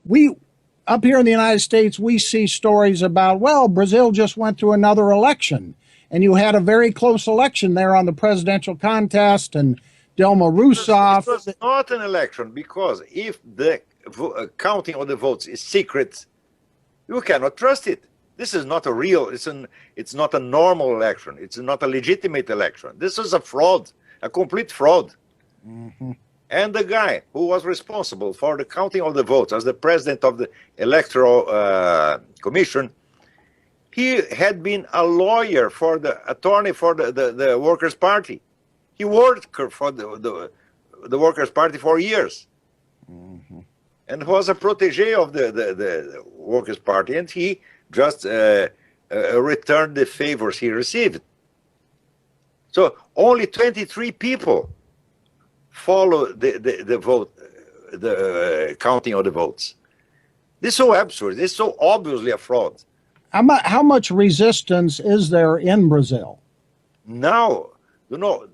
we up here in the United States, we see stories about, well, Brazil just went through another election, and you had a very close election there on the presidential contest, and Dilma Rousseff. It was not an election, because if the counting of the votes is secret, you cannot trust it. This is not a real, it's not a normal election. It's not a legitimate election. This is a fraud, a complete fraud. Mm-hmm. And the guy who was responsible for the counting of the votes as the president of the Electoral Commission, he had been a lawyer for the attorney for the Workers' Party. He worked for the Workers' Party for years. Mm-hmm. And was a protege of the Workers' Party, and he just returned the favors he received. So only 23 people follow the vote, the counting of the votes. This is so absurd. This is so obviously a fraud. How much resistance is there in Brazil? Now, you know,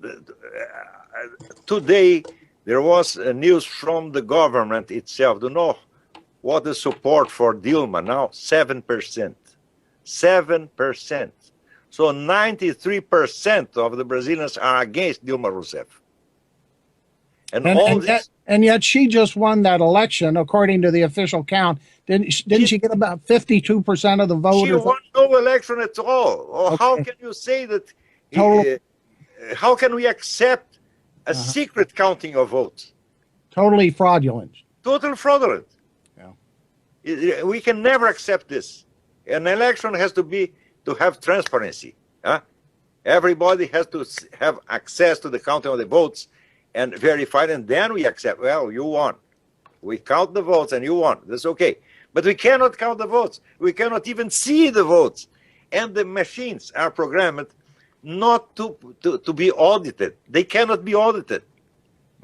today there was news from the government itself. You know what the support for Dilma now? 7%. 7%. So 93% of the Brazilians are against Dilma Rousseff. And yet she just won that election, according to the official count. Didn't she get about 52% of the vote? She won no election at all. Okay. How can you say that? How can we accept a secret counting of votes? Totally fraudulent. Total fraudulent. Yeah. We can never accept this. An election has to have transparency. Everybody has to have access to the counting of the votes and verify, and then we accept, well, you won. We count the votes and you won. That's okay. But we cannot count the votes. We cannot even see the votes. And the machines are programmed not to be audited. They cannot be audited.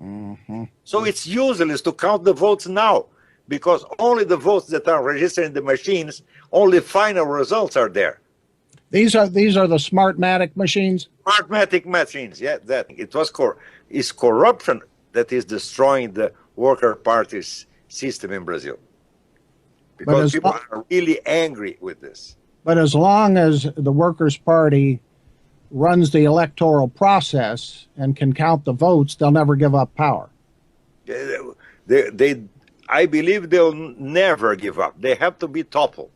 Mm-hmm. So it's useless to count the votes now, because only the votes that are registered in the machines, only final results are there. These are the Smartmatic machines? Smartmatic machines, yeah. That it was is corruption that is destroying the Worker Party's system in Brazil. Because people are really angry with this. But as long as the Workers' Party runs the electoral process and can count the votes, they'll never give up power. I believe they'll never give up. They have to be toppled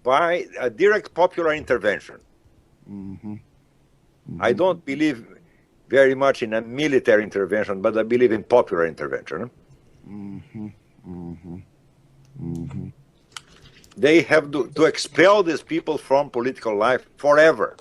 by a direct popular intervention. I don't believe very much in a military intervention, but I believe in popular intervention. They have to expel these people from political life forever.